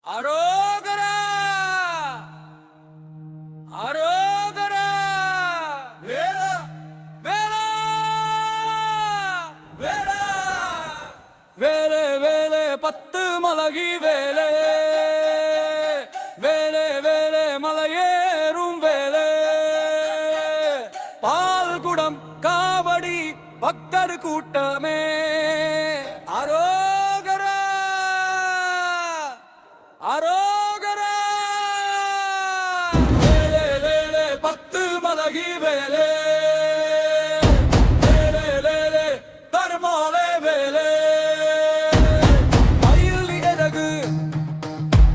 அரோகரா அரோகரா வேலா வேலா வேலா வேலே வேலே பத்து மலகி வேலே வேலே வேலே மலையேறும் வேலே பால் குடம் காவடி பக்தர் கூட்டமே அரோகரா அரோகரா வேலே வேலே பத்து மலகி வேலே வேலே வேலே தர்மாலே வேலே மயில் இறகு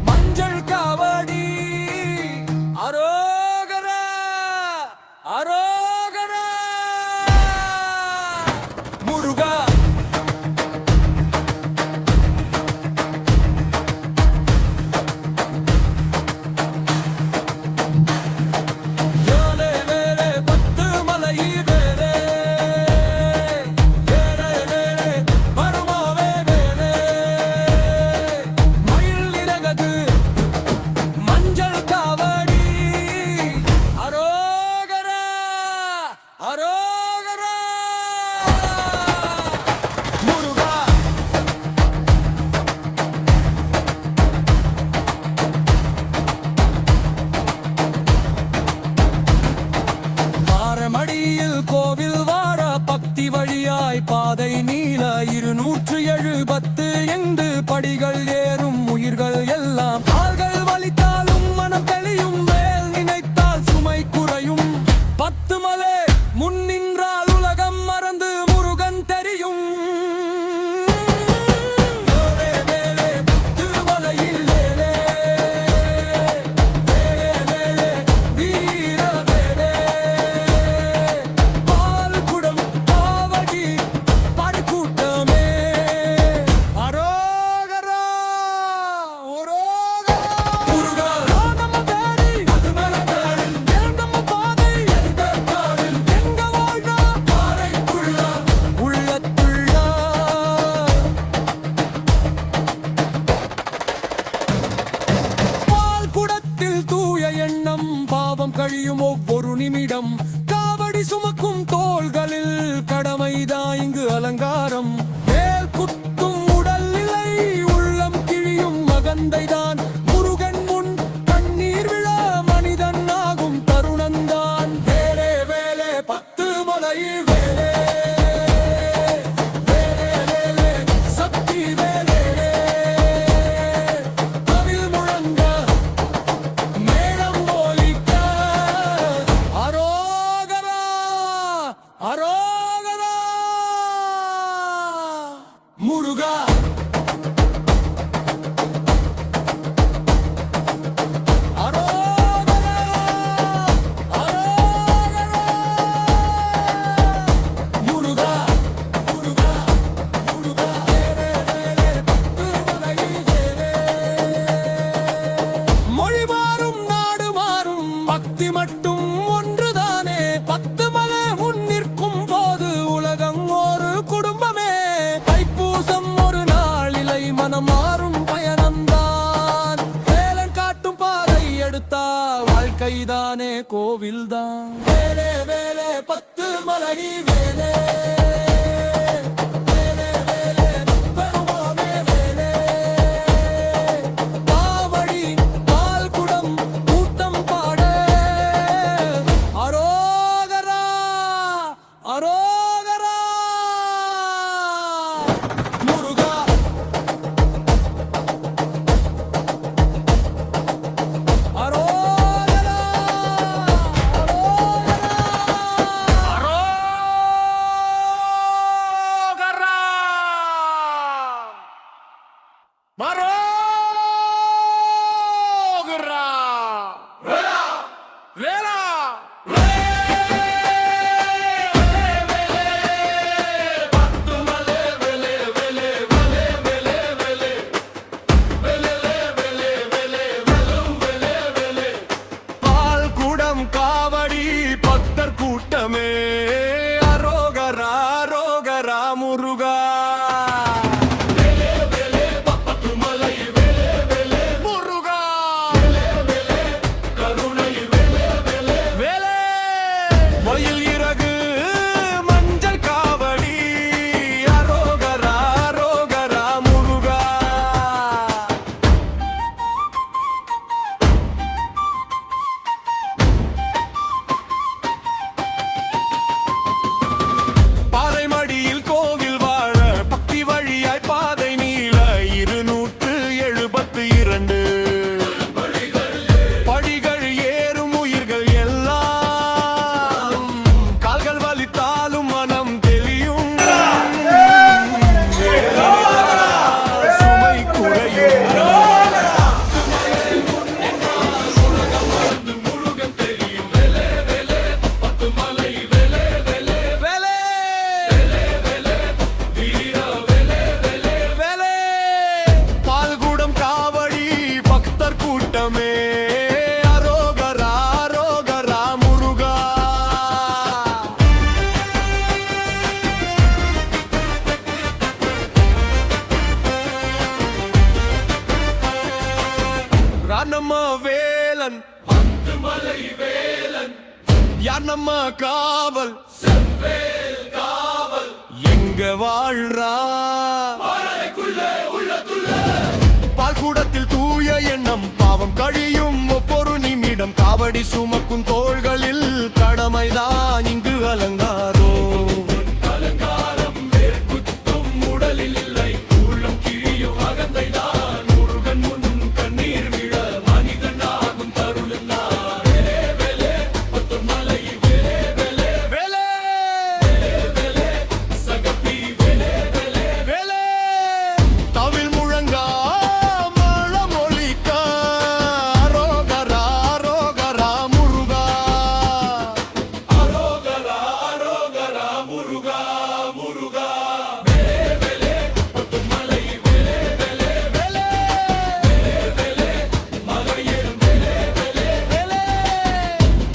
மஞ்சள் காவடி அரோகரா அரோகரா முருகா கோவில் வார பக்தி வழியாய் பாதை நீல 278 படிகள் ஏறும் உயிர்கள் எல்லாம் கால்கள் வலித்தாலும் மனம் தெளியும் மேல் நினைத்தால் சுமை குறையும் 10 மலை முன் நின்றால் உலகம் மறந்து முருகன் தெரியும் பாவம் கழியும் ஒவ்வொரு நிமிடம் காவடி சுமக்கும் தோள்களில் கடமைதான் இங்கு அலங்காரம் வேல் குத்தும் உடல் நிலை உள்ளம் கிழியும் மகந்தைதான் முருகன் முன் கண்ணீர் விழ மனிதன் ஆகும் தருணந்தான் வேலே வேலே 10 மலையில் வேலே அரோகரா முருகா அரோகரா அரோகரா முருகா முருகா முருகா வேலே வேலே 10 மலையில் வேலே மொழி மாறும் நாடு மாறும் பக்தி மட்டும் ஒன்றுதானே 10 மலை முன் நிற்கும் போது உலகம் ஒரு குடும்பமே தைப்பூசம் ஒரு நாளிலை மனம் மாறும் பயணம்தான் வேலன் காட்டும் பாதை எடுத்தா வாழ்க்கைதானே கோவில்தான் வேலே வேலே 10 மலகி வேலே அரோகரா முருகா அரோகரா அரோகரா 2 படிகள் ஏறும் உயிர்கள் எல்லாம் கால்கள் வலித்தாலும் மனம் தெளியும் சுமை குறையும் பால்குடம் காவடி பக்தர் கூட்டமே அரோகரா அரோகரா முருகா ராணம்ம வேலன் மலை வேலன் யார் நம்ம காவல் செவ்வேல் காவல் எங்க வாழ்றா பால்கூடத்தில் தூய எண்ணம் பாவம் கழியும் ஒவ்வொரு நிமிடம் காவடி சுமக்கும் தோள்களில் கடமைதான் இங்கு அலங்காரோ அலங்காரம் வேர்க்குத்தும் உடலில் இல்லை உள்ளம் கிழியும் அகந்தைதான் முருகன் முன் கண்ணீர் விழ மனிதனாகும் தருளும் வேலே வேலே பத்துமலை வேலே வேலே வேலே வேலே சகப்பி வேலே வேலே வேலே தவில் முழங்கா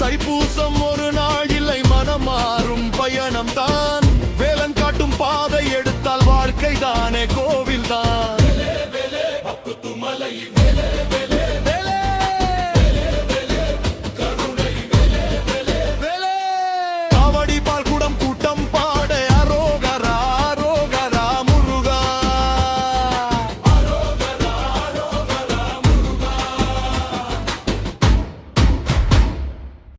தைப்பூசம் ஒரு நாள் இல்லை மனம் மாறும் பயணம் தான் வேலன் காட்டும் பாதை எடுத்தால் வாழ்க்கை தானே கோவில் தான்